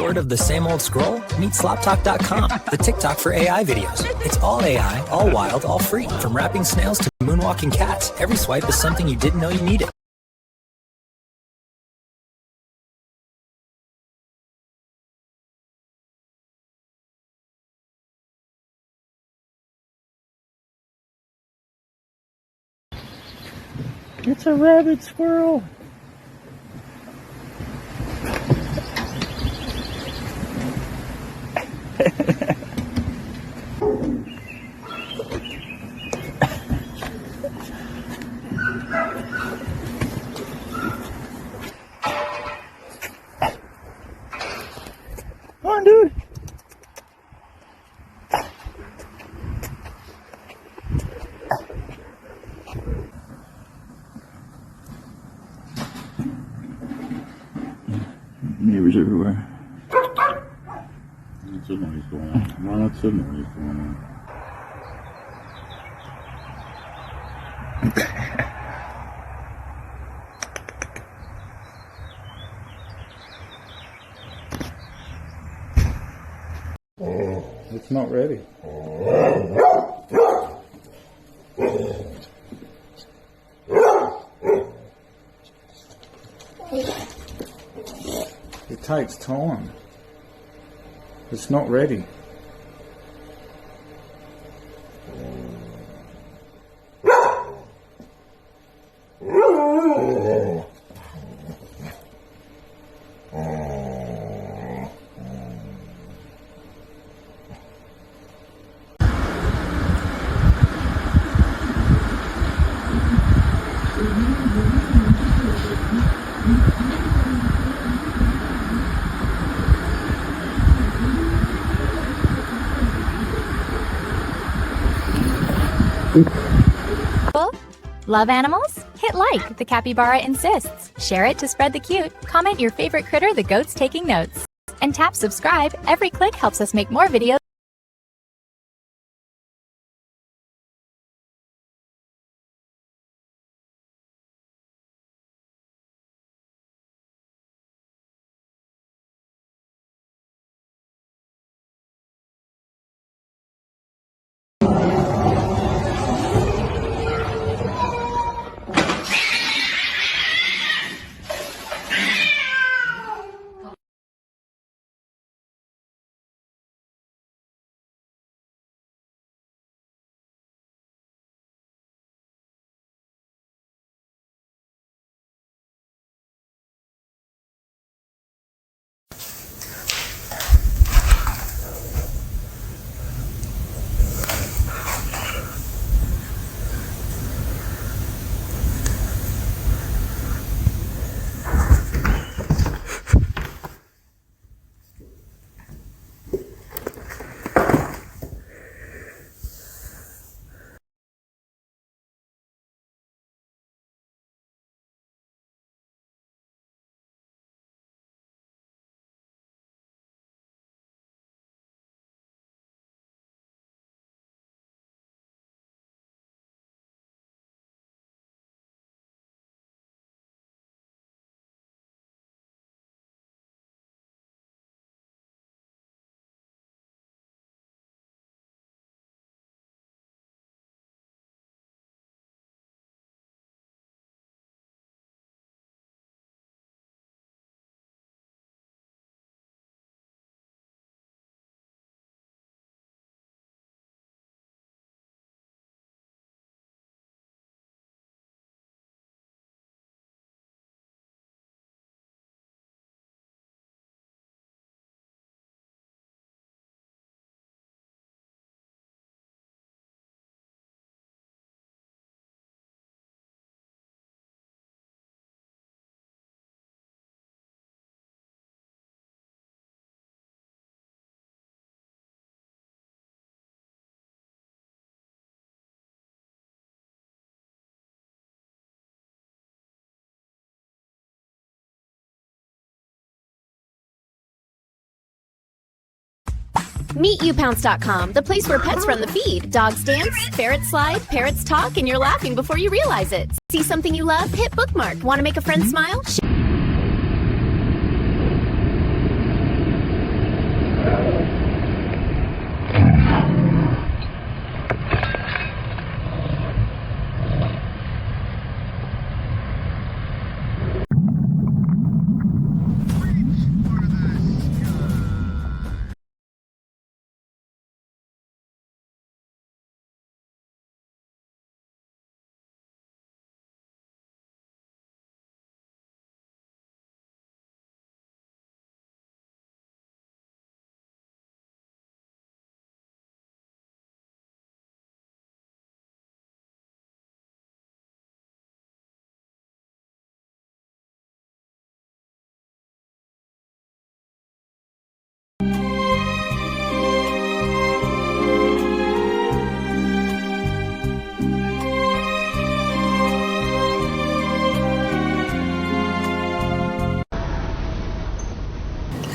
Bored of the same old scroll? Meet sloptalk.com, the TikTok for AI videos. It's all AI, all wild, all free. From rapping snails to moonwalking cats, every swipe is something you didn't know you needed. It's a rabbit squirrel. Come on, dude. Neighbors everywhere. What's a noise going on? Come on, what's a noise going on? It's not ready. It takes time. It's not ready. Love animals? Hit like, the capybara insists. Share it to spread the cute. Comment your favorite critter, the goat's taking notes. And tap subscribe. Every click helps us make more videos. Meet YouPounce.com, the place where pets run the feed. Dogs dance, ferrets slide, parrots talk, and you're laughing before you realize it. See something you love? Hit bookmark. Want to make a friend smile?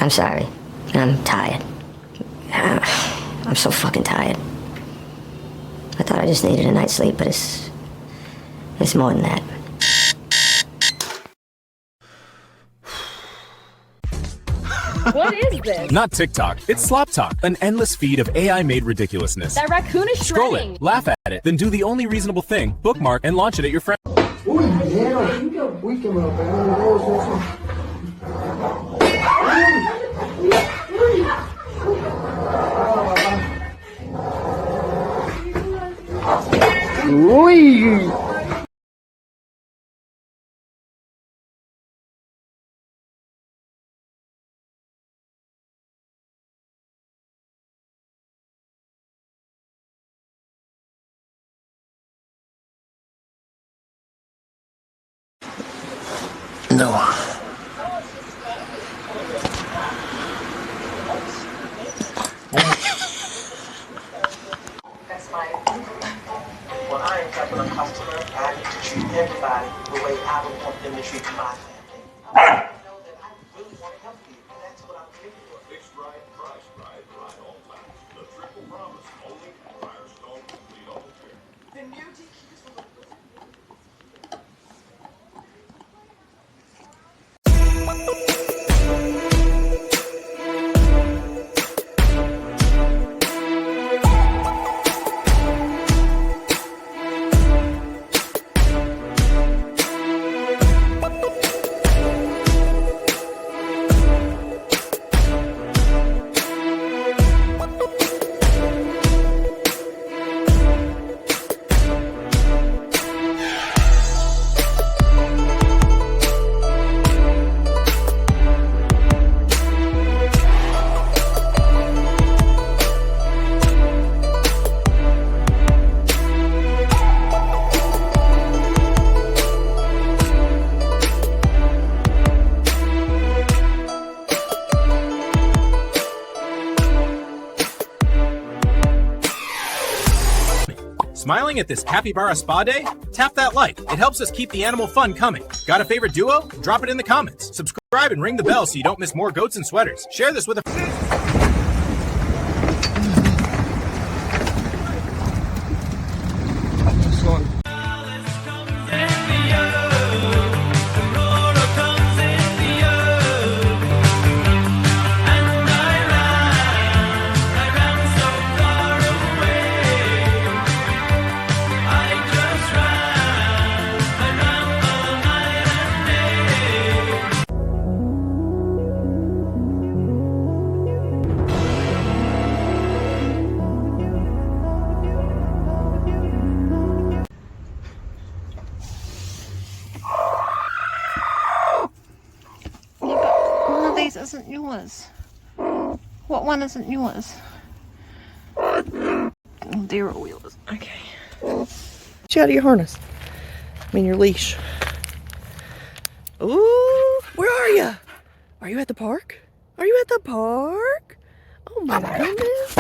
I'm sorry. I'm tired. I'm so fucking tired. I thought I just needed a night's sleep, but it's more than that. What is this? Not TikTok, it's Slop Talk, an endless feed of AI-made ridiculousness. That raccoon is Scroll shredding. it, laugh at it, then do the only reasonable thing, bookmark and launch it at your friend. No. That's my opinion. When I interact with a customer, I need to treat everybody the way I would want them to treat my family. I know that I really want to help you, and that's what I'm here for. Fixed right, price right, right on time. The triple promise, only Firestone Complete Auto Care. The new DQs will look good. Smiling at this capybara spa day? Tap that like. It helps us keep the animal fun coming. Got a favorite duo? Drop it in the comments. Subscribe and ring the bell so you don't miss more goats and sweaters. Share this with a One of these isn't yours. What one isn't yours? Oh, they're all yours. Okay. Get you out of your harness. I mean your leash. Ooh, where are you? Are you at the park? Are you at the park? Oh my goodness.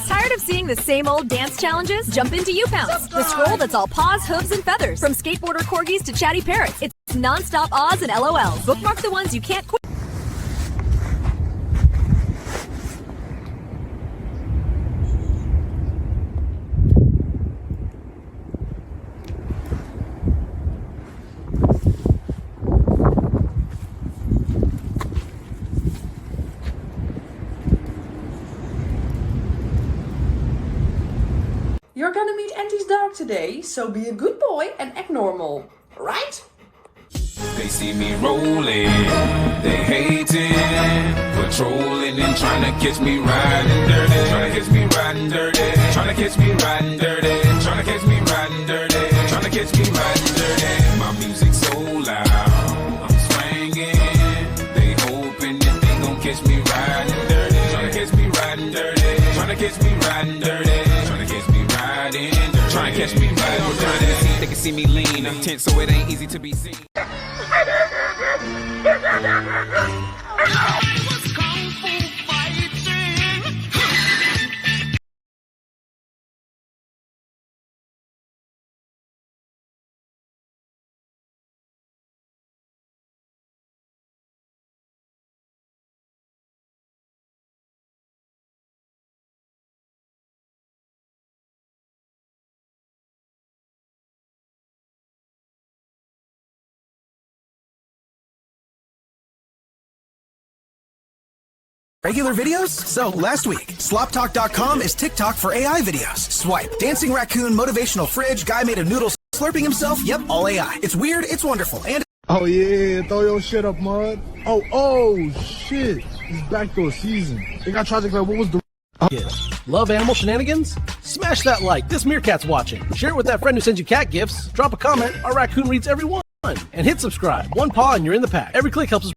Tired of seeing the same old dance challenges? Jump into YouPounce, the scroll that's all paws, hooves, and feathers. From skateboarder corgis to chatty parrots, it's non-stop ahs and LOLs. Bookmark the ones you can't quit. You're gonna meet Auntie's dog today, so be a good boy and act normal, right? They see me rolling, they hating, patrolling and trying to catch me riding dirty, trying to catch me riding dirty, trying to catch me riding dirty, trying to catch me riding dirty, trying to catch me riding dirty. My music's so loud, I'm swinging, they hoping that they gon' catch me riding dirty, trying to catch me riding dirty, trying to catch me riding dirty, trying to catch me riding dirty, trying to catch me riding dirty. They can see me lean, I'm tense so it ain't easy to be seen. Regular videos? So, last week, sloptalk.com is TikTok for AI videos. Swipe. Dancing raccoon, motivational fridge, guy made of noodles slurping himself. Yep, all AI. It's weird, it's wonderful, and... Oh yeah, throw your shit up, mud. Oh shit. It's backdoor season. They got Project like, what was the... Love animal shenanigans? Smash that like. This meerkat's watching. Share it with that friend who sends you cat gifts. Drop a comment. Our raccoon reads every one. And hit subscribe. One paw and you're in the pack. Every click helps us